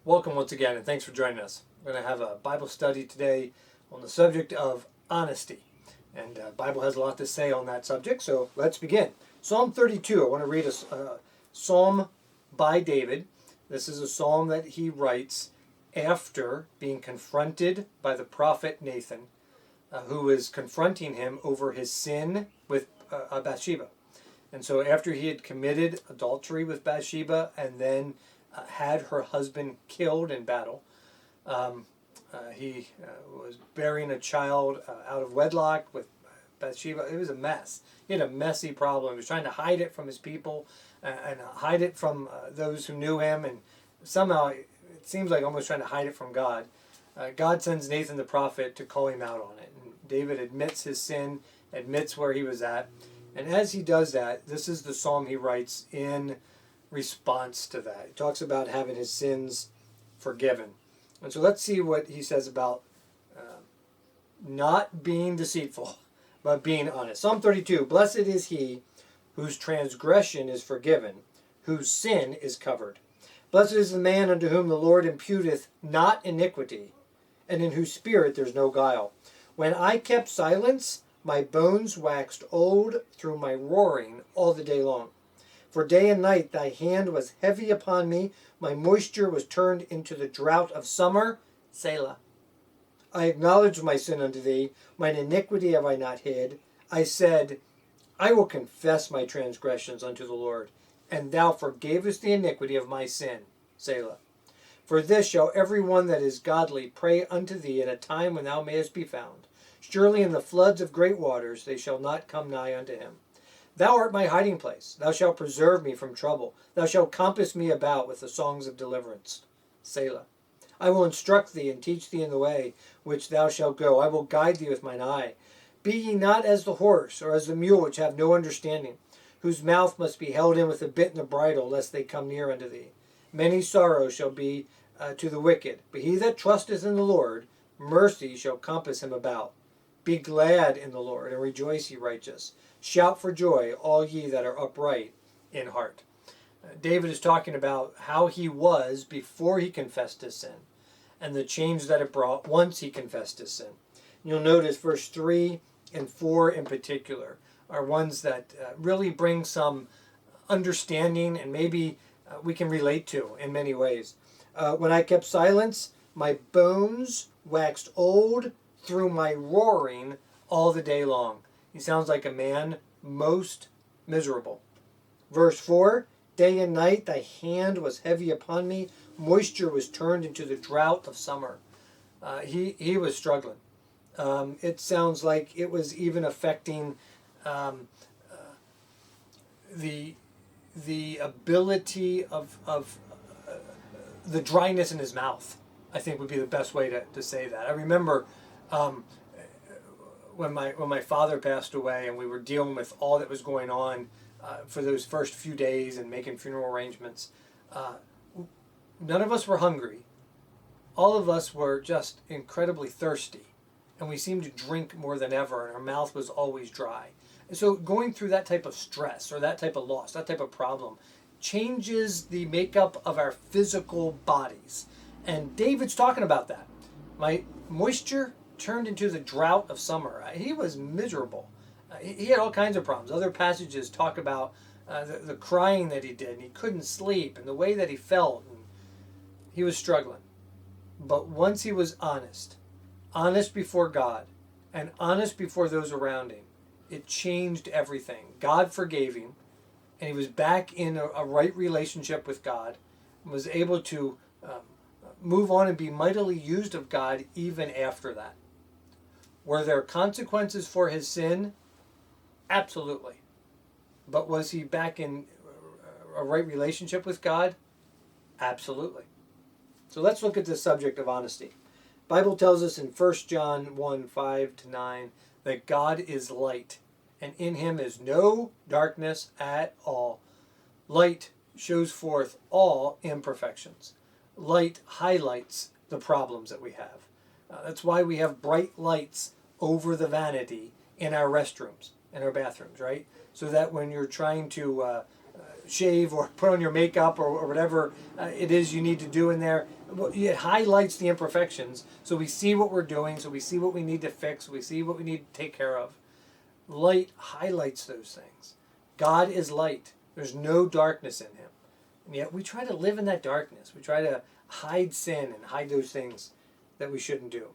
Welcome once again, and thanks for joining us. We're going to have a Bible study today on the subject of honesty. And the Bible has a lot to say on that subject, so let's begin. Psalm 32, I want to read a psalm by David. This is a psalm that he writes after being confronted by the prophet Nathan, who is confronting him over his sin with Bathsheba. And so after he had committed adultery with Bathsheba and then had her husband killed in battle, he was bearing a child out of wedlock with Bathsheba. It was a mess. He had a messy problem. He was trying to hide it from his people and hide it from those who knew him, and somehow it seems like almost trying to hide it from God. God sends Nathan the prophet to call him out on it. And David admits his sin, admits where he was at. And as he does that, this is the psalm he writes in response to that. He talks about having his sins forgiven. And so let's see what he says about not being deceitful, but being honest. Psalm 32, blessed is he whose transgression is forgiven, whose sin is covered. Blessed is the man unto whom the Lord imputeth not iniquity, and in whose spirit there's no guile. When I kept silence, my bones waxed old through my roaring all the day long. For day and night thy hand was heavy upon me. My moisture was turned into the drought of summer. Selah. I acknowledged my sin unto thee. Mine iniquity have I not hid. I said, I will confess my transgressions unto the Lord. And thou forgavest the iniquity of my sin. Selah. For this shall every one that is godly pray unto thee in a time when thou mayest be found. Surely in the floods of great waters they shall not come nigh unto him. Thou art my hiding place. Thou shalt preserve me from trouble. Thou shalt compass me about with the songs of deliverance. Selah. I will instruct thee and teach thee in the way which thou shalt go. I will guide thee with mine eye. Be ye not as the horse or as the mule which have no understanding, whose mouth must be held in with a bit and a bridle, lest they come near unto thee. Many sorrows shall be to the wicked, but he that trusteth in the Lord, mercy shall compass him about. Be glad in the Lord, and rejoice, ye righteous. Shout for joy, all ye that are upright in heart. David is talking about how he was before he confessed his sin, and the change that it brought once he confessed his sin. You'll notice verse 3 and 4 in particular are ones that really bring some understanding, and maybe we can relate to in many ways. When I kept silence, my bones waxed old through my roaring all the day long. He sounds like a man most miserable. Verse 4, day and night thy hand was heavy upon me. Moisture was turned into the drought of summer. He was struggling. It sounds like it was even affecting the ability of the dryness in his mouth, I think would be the best way to say that. I remember when my father passed away and we were dealing with all that was going on for those first few days and making funeral arrangements, none of us were hungry. All of us were just incredibly thirsty, and we seemed to drink more than ever, and our mouth was always dry. And so going through that type of stress or that type of loss, that type of problem, changes the makeup of our physical bodies. And David's talking about that. My moisture turned into the drought of summer. He was miserable. He had all kinds of problems. Other passages talk about the crying that he did, and he couldn't sleep, and the way that he felt. And he was struggling. But once he was honest before God, and honest before those around him, it changed everything. God forgave him, and he was back in a right relationship with God, and was able to move on and be mightily used of God even after that. Were there consequences for his sin? Absolutely. But was he back in a right relationship with God? Absolutely. So let's look at the subject of honesty. The Bible tells us in 1 John 1, 5-9 that God is light, and in him is no darkness at all. Light shows forth all imperfections. Light highlights the problems that we have. That's why we have bright lights over the vanity in our restrooms, in our bathrooms, right? So that when you're trying to shave or put on your makeup or whatever it is you need to do in there. It highlights the imperfections, so we see what we're doing, so we see what we need to fix, we see what we need to take care of. Light highlights those things. God is light. There's no darkness in him. And yet we try to live in that darkness. We try to hide sin and hide those things that we shouldn't do.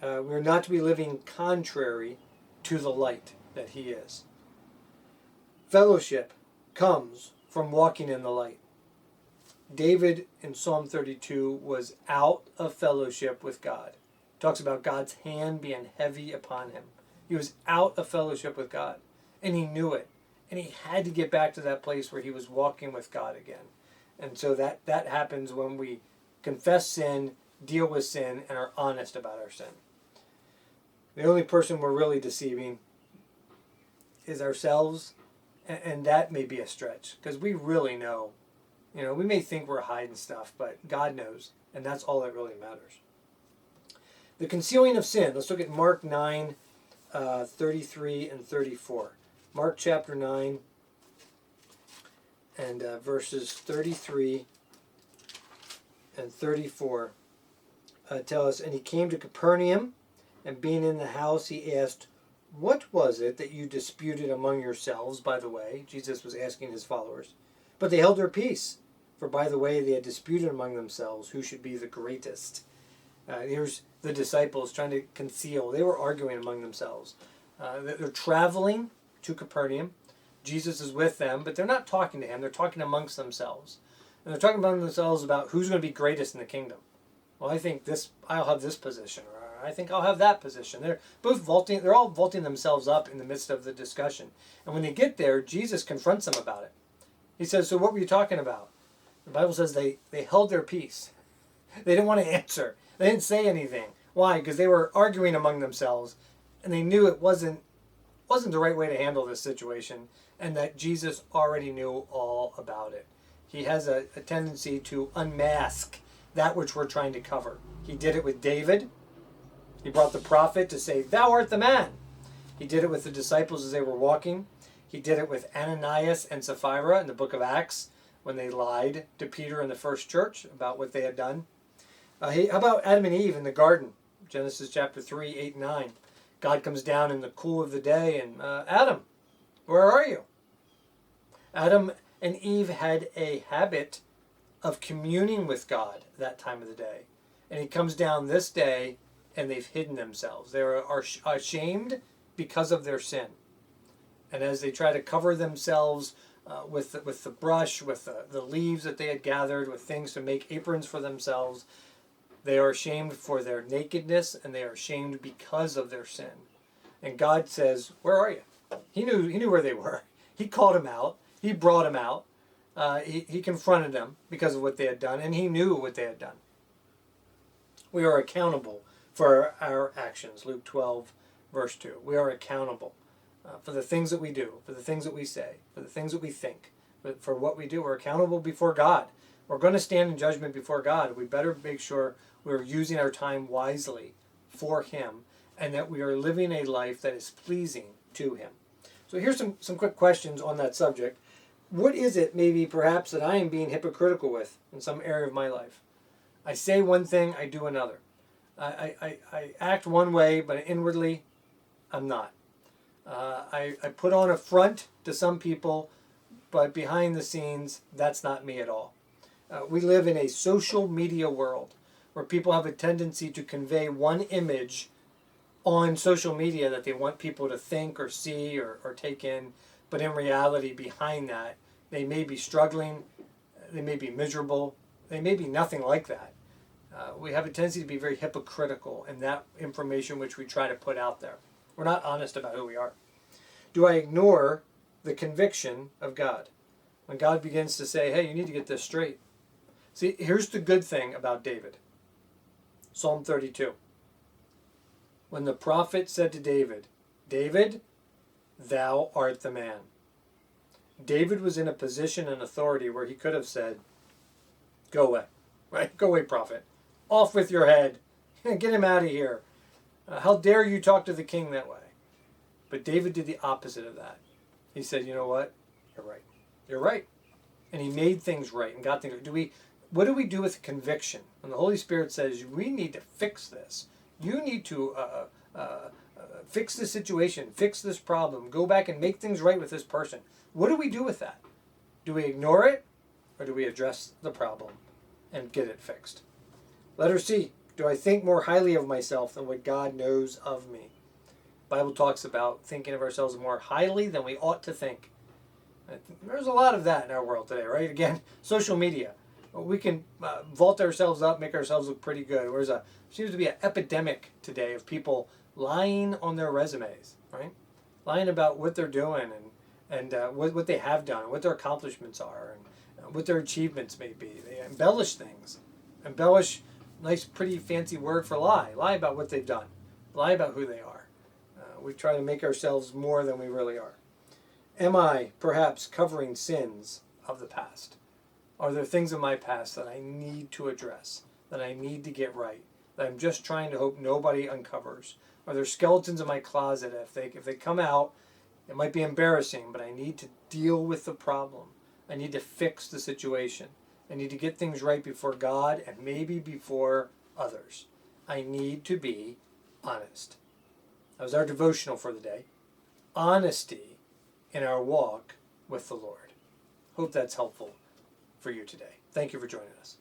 We're not to be living contrary to the light that he is. Fellowship comes from walking in the light. David in Psalm 32 was out of fellowship with God. Talks about God's hand being heavy upon him. He was out of fellowship with God, and he knew it. And he had to get back to that place where he was walking with God again. And so that happens when we confess sin, deal with sin, and are honest about our sin. The only person we're really deceiving is ourselves, and that may be a stretch, because we really know. You know, we may think we're hiding stuff, but God knows, and that's all that really matters. The concealing of sin. Let's look at Mark 9, 33 and 34. Mark chapter 9 and verses 33 and 34 tell us, and he came to Capernaum, and being in the house, he asked, "What was it that you disputed among yourselves by the way?" Jesus was asking his followers. But they held their peace, for by the way they had disputed among themselves who should be the greatest. Here's the disciples trying to conceal. They were arguing among themselves. They're traveling to Capernaum. Jesus is with them, but they're not talking to him. They're talking amongst themselves. And they're talking among themselves about who's going to be greatest in the kingdom. Well, I think I'll have this position, or I think I'll have that position. They're all vaulting themselves up in the midst of the discussion. And when they get there, Jesus confronts them about it. He says, "So what were you talking about?" The Bible says they held their peace. They didn't want to answer. They didn't say anything. Why? Because they were arguing among themselves, and they knew it wasn't the right way to handle this situation, and that Jesus already knew all about it. He has a tendency to unmask that which we're trying to cover. He did it with David. He brought the prophet to say, "Thou art the man." He did it with the disciples as they were walking. He did it with Ananias and Sapphira in the book of Acts when they lied to Peter in the first church about what they had done. How about Adam and Eve in the garden? Genesis chapter 3, 8, and 9. God comes down in the cool of the day and, Adam, where are you? Adam and Eve had a habit of communing with God that time of the day. And he comes down this day and they've hidden themselves. They are ashamed because of their sin. And as they try to cover themselves with the brush, with the leaves that they had gathered, with things to make aprons for themselves, they are ashamed for their nakedness, and they are ashamed because of their sin. And God says, "Where are you?" He knew where they were. He called them out. He brought them out. He confronted them because of what they had done, and he knew what they had done. We are accountable for our actions. Luke 12, verse 2. We are accountable for the things that we do, for the things that we say, for the things that we think, for what we do. We're accountable before God. We're going to stand in judgment before God. We better make sure we're using our time wisely for him, and that we are living a life that is pleasing to him. So here's some quick questions on that subject. What is it maybe perhaps that I am being hypocritical with in some area of my life? I say one thing, I do another. I act one way, but inwardly I'm not. I put on a front to some people, but behind the scenes, that's not me at all. We live in a social media world where people have a tendency to convey one image on social media that they want people to think or see or take in, but in reality, behind that, they may be struggling, they may be miserable, they may be nothing like that. We have a tendency to be very hypocritical in that information which we try to put out there. We're not honest about who we are. Do I ignore the conviction of God? When God begins to say, "Hey, you need to get this straight." See, here's the good thing about David. Psalm 32. When the prophet said to David, "David, thou art the man." David was in a position and authority where he could have said, "Go away." Right? "Go away, prophet. Off with your head. Get him out of here. How dare you talk to the king that way?" But David did the opposite of that. He said, "You know what? You're right. You're right. and he made things right and got things right. What do we do with conviction? When the Holy Spirit says, we need to fix this. You need to fix this situation, fix this problem, go back and make things right with this person. What do we do with that? Do we ignore it, or do we address the problem and get it fixed? Letter C, do I think more highly of myself than what God knows of me? The Bible talks about thinking of ourselves more highly than we ought to think. There's a lot of that in our world today, right? Again, social media. We can vault ourselves up, make ourselves look pretty good. Seems to be an epidemic today of people lying on their resumes, right? Lying about what they're doing and what they have done, what their accomplishments are, and what their achievements may be. They embellish things. Embellish, nice, pretty, fancy word for lie. Lie about what they've done. Lie about who they are. We try to make ourselves more than we really are. Am I perhaps covering sins of the past? Are there things in my past that I need to address, that I need to get right, that I'm just trying to hope nobody uncovers? Are there skeletons in my closet? If they come out, it might be embarrassing, but I need to deal with the problem. I need to fix the situation. I need to get things right before God and maybe before others. I need to be honest. That was our devotional for the day. Honesty in our walk with the Lord. Hope that's helpful for you today. Thank you for joining us.